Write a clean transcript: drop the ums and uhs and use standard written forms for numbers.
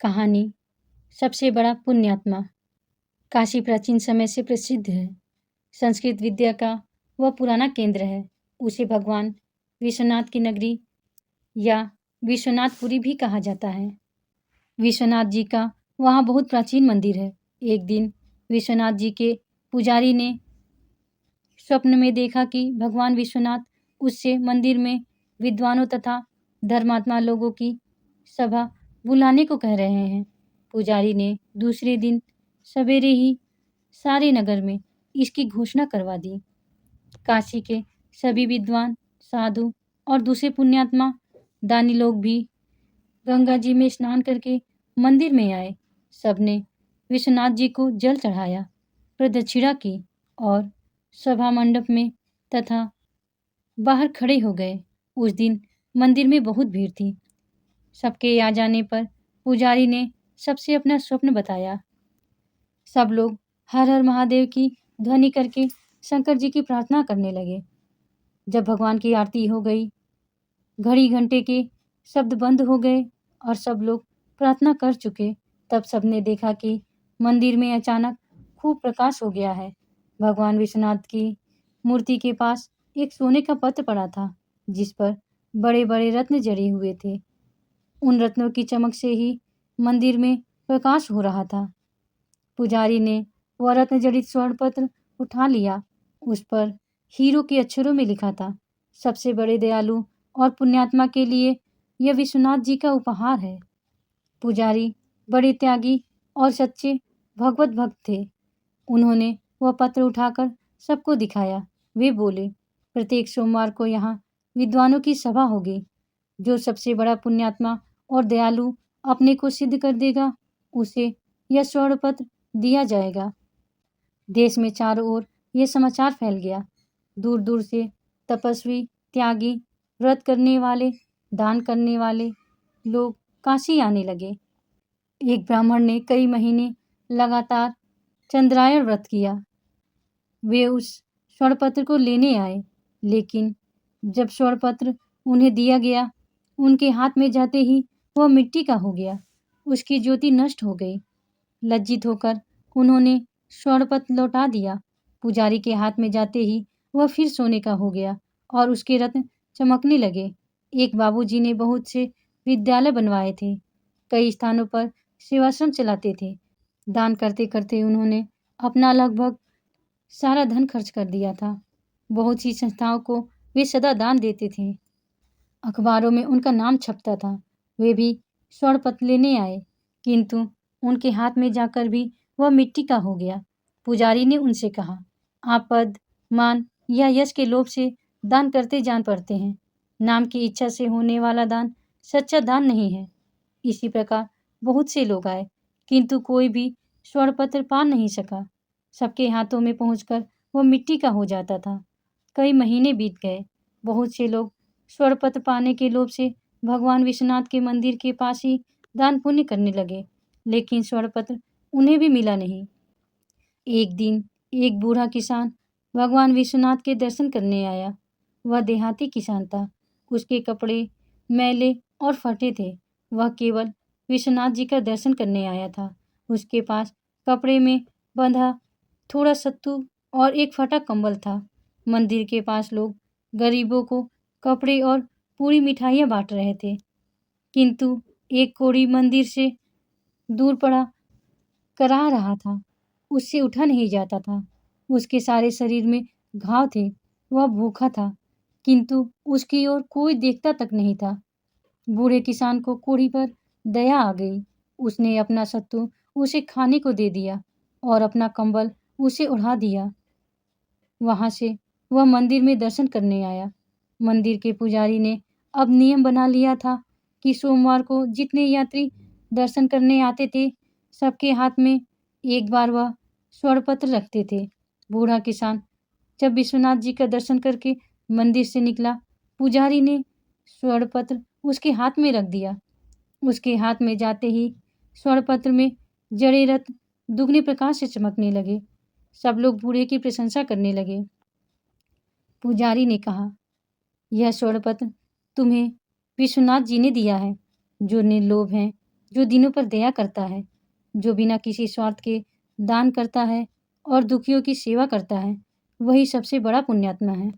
कहानी सबसे बड़ा पुण्यात्मा। काशी प्राचीन समय से प्रसिद्ध है। संस्कृत विद्या का वह पुराना केंद्र है। उसे भगवान विश्वनाथ की नगरी या विश्वनाथपुरी भी कहा जाता है। विश्वनाथ जी का वहाँ बहुत प्राचीन मंदिर है। एक दिन विश्वनाथ जी के पुजारी ने स्वप्न में देखा कि भगवान विश्वनाथ उससे मंदिर में विद्वानों तथा धर्मात्मा लोगों की सभा बुलाने को कह रहे हैं। पुजारी ने दूसरे दिन सवेरे ही सारे नगर में इसकी घोषणा करवा दी। काशी के सभी विद्वान, साधु और दूसरे पुण्यात्मा दानी लोग भी गंगा जी में स्नान करके मंदिर में आए। सबने विश्वनाथ जी को जल चढ़ाया, प्रदक्षिणा की और सभा मंडप में तथा बाहर खड़े हो गए। उस दिन मंदिर में बहुत भीड़ थी। सबके आ जाने पर पुजारी ने सबसे अपना स्वप्न बताया। सब लोग हर हर महादेव की ध्वनि करके शंकर जी की प्रार्थना करने लगे। जब भगवान की आरती हो गई, घड़ी घंटे के शब्द बंद हो गए और सब लोग प्रार्थना कर चुके, तब सबने देखा कि मंदिर में अचानक खूब प्रकाश हो गया है। भगवान विश्वनाथ की मूर्ति के पास एक सोने का पत्र पड़ा था, जिस पर बड़े बड़े रत्न जड़े हुए थे। उन रत्नों की चमक से ही मंदिर में प्रकाश हो रहा था। पुजारी ने वह रत्न जड़ित स्वर्ण पत्र उठा लिया। उस पर हीरो के अक्षरों में लिखा था, सबसे बड़े दयालु और पुण्यात्मा के लिए यह विश्वनाथ जी का उपहार है। पुजारी बड़े त्यागी और सच्चे भगवत भक्त थे। उन्होंने वह पत्र उठाकर सबको दिखाया। वे बोले, प्रत्येक सोमवार को यहाँ विद्वानों की सभा होगी। जो सबसे बड़ा पुण्यात्मा और दयालु अपने को सिद्ध कर देगा, उसे यह स्वर्ण पत्र दिया जाएगा। देश में चारों ओर यह समाचार फैल गया। दूर दूर से तपस्वी, त्यागी, व्रत करने वाले, दान करने वाले लोग काशी आने लगे। एक ब्राह्मण ने कई महीने लगातार चंद्रायण व्रत किया। वे उस स्वर्णपत्र को लेने आए, लेकिन जब स्वर्णपत्र उन्हें दिया गया, उनके हाथ में जाते ही वह मिट्टी का हो गया। उसकी ज्योति नष्ट हो गई। लज्जित होकर उन्होंने स्वर्णपत्र लौटा दिया। पुजारी के हाथ में जाते ही वह फिर सोने का हो गया और उसके रत्न चमकने लगे। एक बाबूजी ने बहुत से विद्यालय बनवाए थे। कई स्थानों पर सेवाश्रम चलाते थे। दान करते करते उन्होंने अपना लगभग सारा धन खर्च कर दिया था। बहुत सी संस्थाओं को वे सदा दान देते थे। अखबारों में उनका नाम छपता था। वे भी स्वर्ण पत्र लेने आए, किंतु उनके हाथ में जाकर भी वह मिट्टी का हो गया। पुजारी ने उनसे कहा, आप पद, मान या यश के लोभ से दान करते जान पड़ते हैं। नाम की इच्छा से होने वाला दान सच्चा दान नहीं है। इसी प्रकार बहुत से लोग आए, किंतु कोई भी स्वर्ण पत्र पा नहीं सका। सबके हाथों में पहुंचकर वह मिट्टी का हो जाता था। कई महीने बीत गए। बहुत से लोग स्वर्ण पत्र पाने के लोभ से भगवान विश्वनाथ के मंदिर के पास ही दान पुण्य करने लगे, लेकिन स्वर्ण पत्र उन्हें भी मिला नहीं। एक दिन एक बूढ़ा किसान भगवान विश्वनाथ के दर्शन करने आया। वह देहाती किसान था। उसके कपड़े मैले और फटे थे। वह केवल विश्वनाथ जी का दर्शन करने आया था। उसके पास कपड़े में बंधा थोड़ा सत्तू और एक फटा कंबल था। मंदिर के पास लोग गरीबों को कपड़े और पूरी मिठाइयाँ बांट रहे थे, किंतु एक कोढ़ी मंदिर से दूर पड़ा कराह रहा था। उससे उठा नहीं जाता था। उसके सारे शरीर में घाव थे। वह भूखा था, किंतु उसकी ओर कोई देखता तक नहीं था। बूढ़े किसान को कोढ़ी पर दया आ गई। उसने अपना सत्तू उसे खाने को दे दिया और अपना कंबल उसे ओढ़ा दिया। वहां से वह मंदिर में दर्शन करने आया। मंदिर के पुजारी ने अब नियम बना लिया था कि सोमवार को जितने यात्री दर्शन करने आते थे, सबके हाथ में एक बार वह स्वर्णपत्र रखते थे। बूढ़ा किसान जब विश्वनाथ जी का दर्शन करके मंदिर से निकला, पुजारी ने स्वर्णपत्र उसके हाथ में रख दिया। उसके हाथ में जाते ही स्वर्णपत्र में जड़े रत्न दुगने प्रकाश से चमकने लगे। सब लोग बूढ़े की प्रशंसा करने लगे। पुजारी ने कहा, यह स्वर्णपत्र तुम्हें विश्वनाथ जी ने दिया है। जो निर्लोभ हैं, जो दिनों पर दया करता है, जो बिना किसी स्वार्थ के दान करता है और दुखियों की सेवा करता है, वही सबसे बड़ा पुण्यात्मा है।